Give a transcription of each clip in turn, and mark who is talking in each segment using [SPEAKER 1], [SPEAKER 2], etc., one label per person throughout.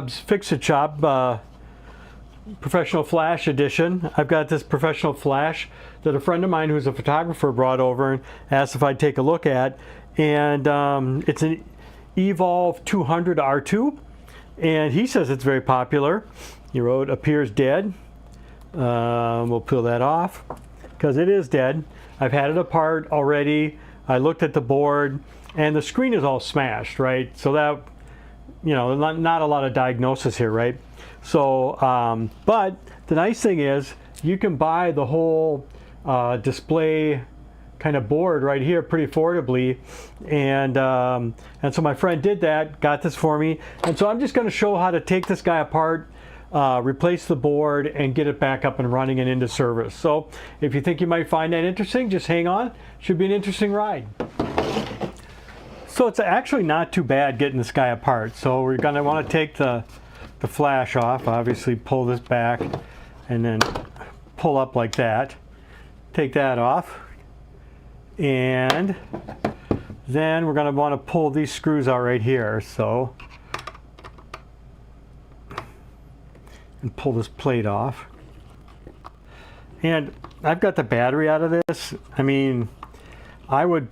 [SPEAKER 1] Bob's Fix-It Shop Professional Flash Edition. I've got this professional flash that a friend of mine who's a photographer brought over and asked if I'd take a look at. And it's an eVOLV 200 R2. And he says it's very popular. He wrote, appears dead. We'll peel that off because it is dead. I've had it apart already. I looked at the board and the screen is all smashed, right? So that, you know, not a lot of diagnosis here, right? So, but the nice thing is you can buy the whole display kind of board right here pretty affordably, and so my friend did that, got this for me, and so I'm just going to show how to take this guy apart, replace the board, and get it back up and running and into service. So if you think you might find that interesting, just hang on. Should be an interesting ride. So it's actually not too bad getting this guy apart. So we're going to want to take the flash off, obviously pull this back and then pull up like that. Take that off, and then we're going to want to pull these screws out right here. So, and pull this plate off. And I've got the battery out of this. I mean, I'd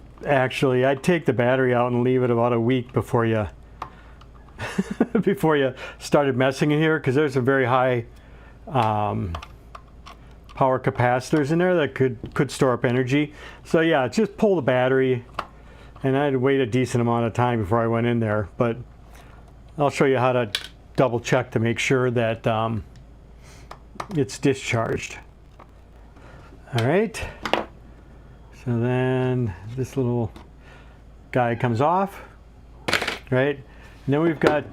[SPEAKER 1] take the battery out and leave it about a week before you before you started messing in here, because there's some very high power capacitors in there that could store up energy. So yeah, just pull the battery, and I had to wait a decent amount of time before I went in there, but I'll show you how to double check to make sure that it's discharged. All right, so then this little guy comes off, right? And then we've got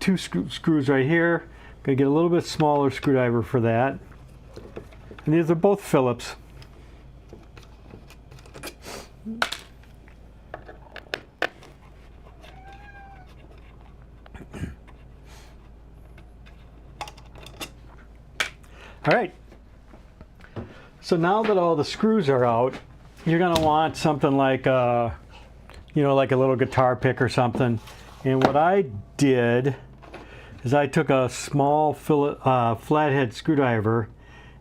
[SPEAKER 1] two screws right here. Gonna get a little bit smaller screwdriver for that. And these are both Phillips. All right. So now that all the screws are out, you're gonna want something like like a little guitar pick or something. And what I did is I took a small flathead screwdriver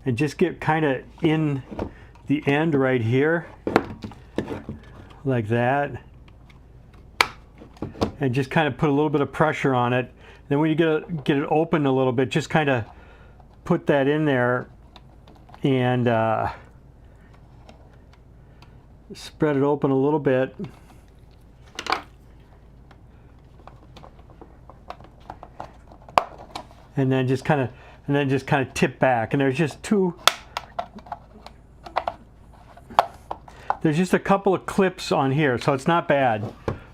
[SPEAKER 1] and just get kind of in the end right here, like that, and just kind of put a little bit of pressure on it. Then when you get it open a little bit, just kind of put that in there and spread it open a little bit. And then just kind of tip back. And there's just a couple of clips on here, so it's not bad.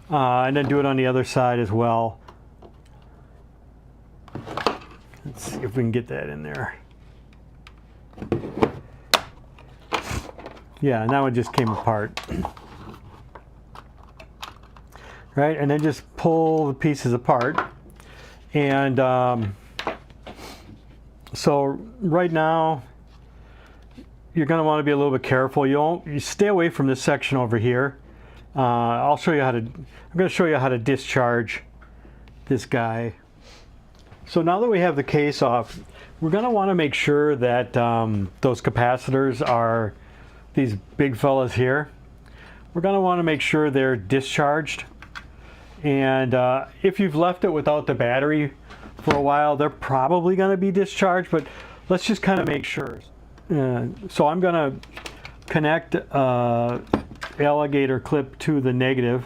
[SPEAKER 1] And then do it on the other side as well. Let's see if we can get that in there. Yeah, and that one just came apart. Right, and then just pull the pieces apart. And so right now, you're going to want to be a little bit careful. You stay away from this section over here. I'm going to show you how to discharge this guy. So now that we have the case off, we're going to want to make sure that those capacitors are these big fellas here. We're going to want to make sure they're discharged. And if you've left it without the battery for a while, they're probably going to be discharged, but let's just kind of make sure. So I'm going to connect alligator clip to the negative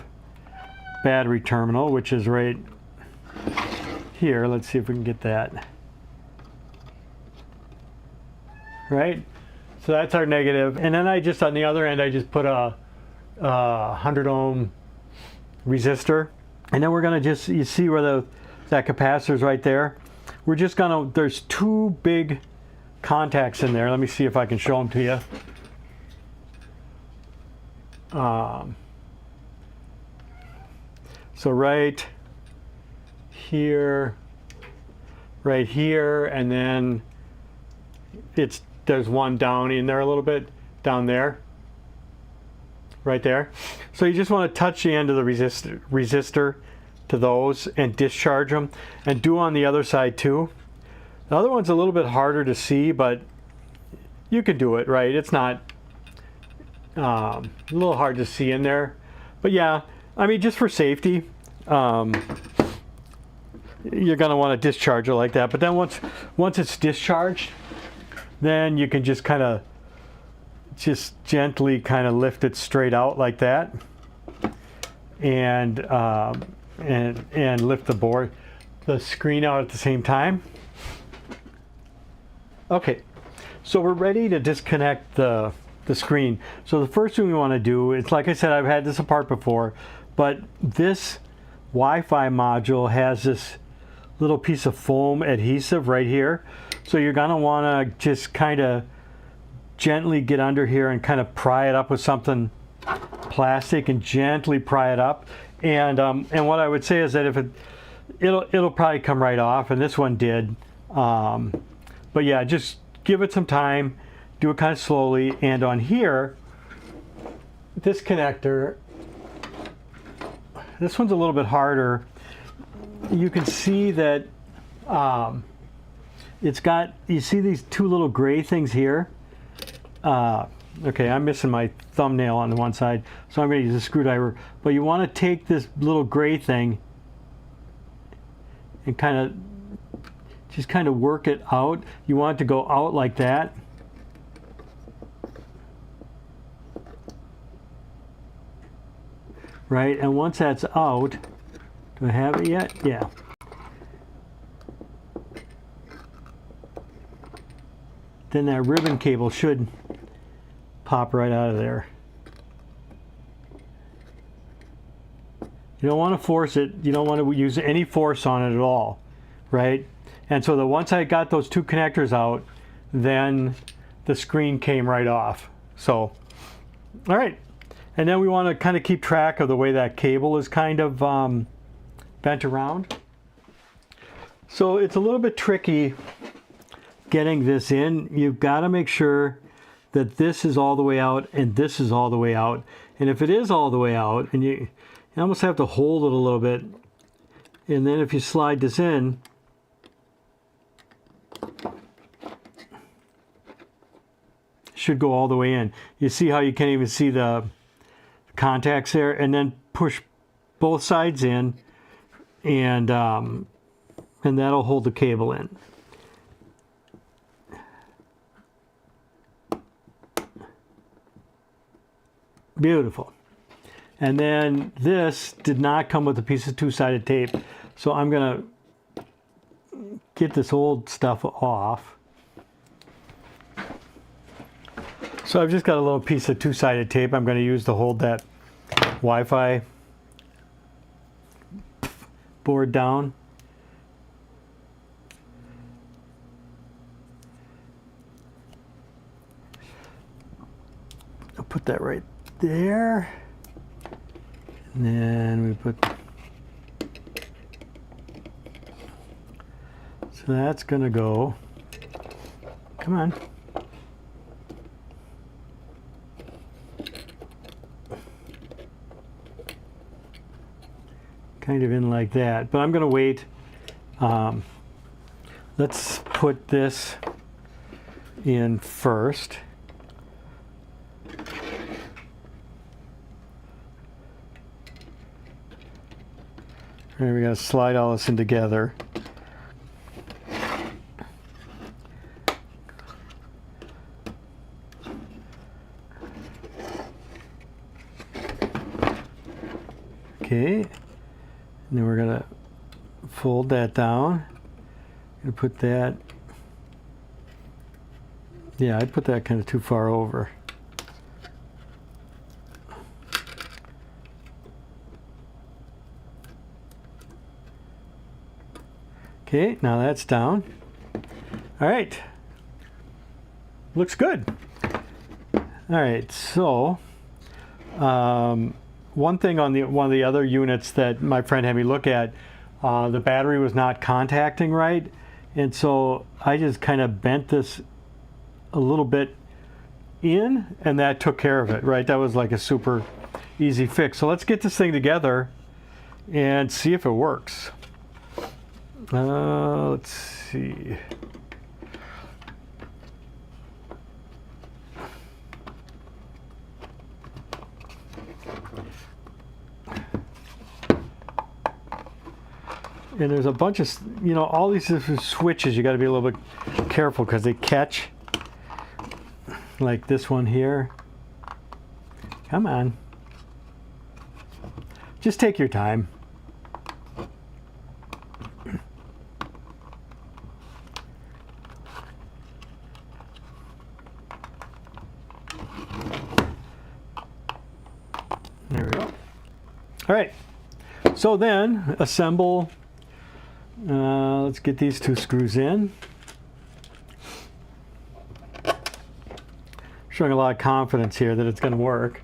[SPEAKER 1] battery terminal, which is right here. Let's see if we can get that. Right? So that's our negative. And then on the other end, I just put a 100 ohm resistor. And then we're going to you see where that capacitor is right there. We're just going to, there's two big contacts in there. Let me see if I can show them to you. So right here, and then there's one down in there a little bit, down there, right there. So you just want to touch the end of the resistor to those and discharge them, and do on the other side too. The other one's a little bit harder to see, but you can do it, right? It's not a little hard to see in there. But yeah, I mean, just for safety, you're going to want to discharge it like that. But then once it's discharged, then you can just kind of gently kind of lift it straight out like that, and lift the screen out at the same time. Okay, so we're ready to disconnect the screen. So the first thing we want to do is, like I said, I've had this apart before, but this Wi-Fi module has this little piece of foam adhesive right here. So you're going to want to just kind of gently get under here and kind of pry it up with something plastic, and gently pry it up. And what I would say is that if it'll probably come right off, and this one did. But yeah, just give it some time, do it kind of slowly. And on here, this connector, this one's a little bit harder. You can see that it's got, you see these two little gray things here? Okay, I'm missing my thumbnail on the one side, so I'm going to use a screwdriver. But you want to take this little gray thing and just kind of work it out. You want it to go out like that. Right, and once that's out, do I have it yet? Yeah. Then that ribbon cable should pop right out of there. You don't want to force it. You don't want to use any force on it at all, right? And so once I got those two connectors out, then the screen came right off. So, all right. And then we want to kind of keep track of the way that cable is kind of bent around. So it's a little bit tricky getting this in. You've got to make sure that this is all the way out and this is all the way out. And if it is all the way out, and you almost have to hold it a little bit, and then if you slide this in, it should go all the way in. You see how you can't even see the contacts there, and then push both sides in, and that'll hold the cable in. Beautiful. And then this did not come with a piece of two-sided tape, so I'm gonna get this old stuff off. So I've just got a little piece of two-sided tape I'm going to use to hold that Wi-Fi board down. I'll put that right there. And then we put... So that's going to go... Come on. Kind of in like that, but I'm going to wait. Let's put this in first. And we're going to slide all this in together. Okay. And then we're going to fold that down. And put that, yeah, I put that kind of too far over. Okay, now that's down. All right. Looks good. All right, so one thing on one of the other units that my friend had me look at, the battery was not contacting right, and so I just kind of bent this a little bit in, and that took care of it, right? That was like a super easy fix. So let's get this thing together and see if it works. Let's see. And there's a bunch of, you know, all these different switches, you got to be a little bit careful because they catch. Like this one here. Come on. Just take your time. There we go. All right. So then assemble. Let's get these two screws in. Showing a lot of confidence here that it's going to work.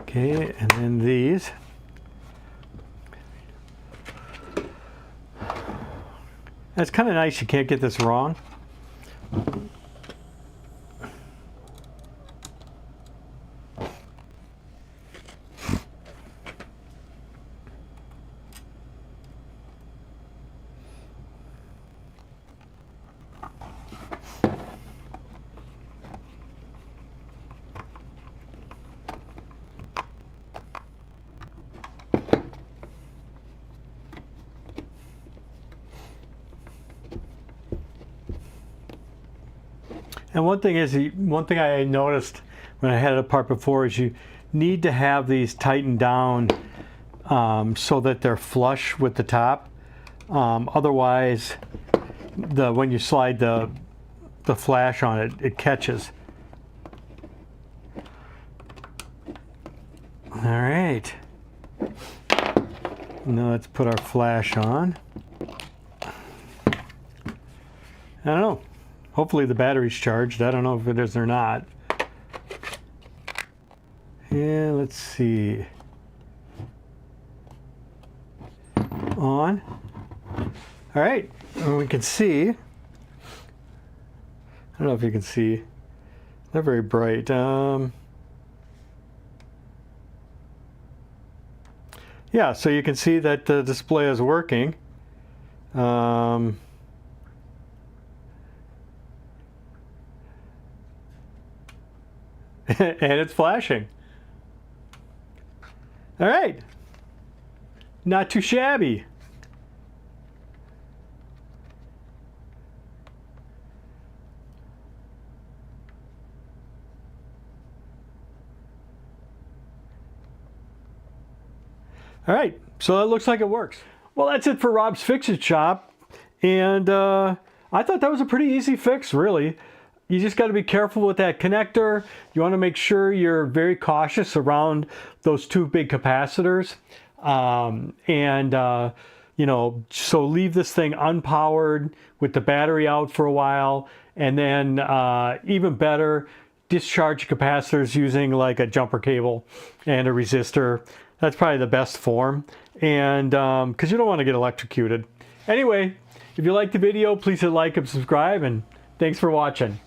[SPEAKER 1] Okay, and then these. That's kind of nice, you can't get this wrong. And one thing I noticed when I had it apart before is you need to have these tightened down so that they're flush with the top. Otherwise, when you slide the flash on it, it catches. All right. Now let's put our flash on. I don't know. Hopefully the battery's charged. I don't know if it is or not. Yeah, let's see. On. All right, and we can see. I don't know if you can see. They're very bright. Yeah, so you can see that the display is working. And it's flashing. All right. Not too shabby. All right, so that looks like it works. Well, that's it for Rob's Fix-It Shop. And I thought that was a pretty easy fix, really. You just got to be careful with that connector. You want to make sure you're very cautious around those two big capacitors. You know, so leave this thing unpowered with the battery out for a while. And then even better, discharge capacitors using like a jumper cable and a resistor. That's probably the best form. And because you don't want to get electrocuted. Anyway, if you liked the video, please hit like and subscribe. And thanks for watching.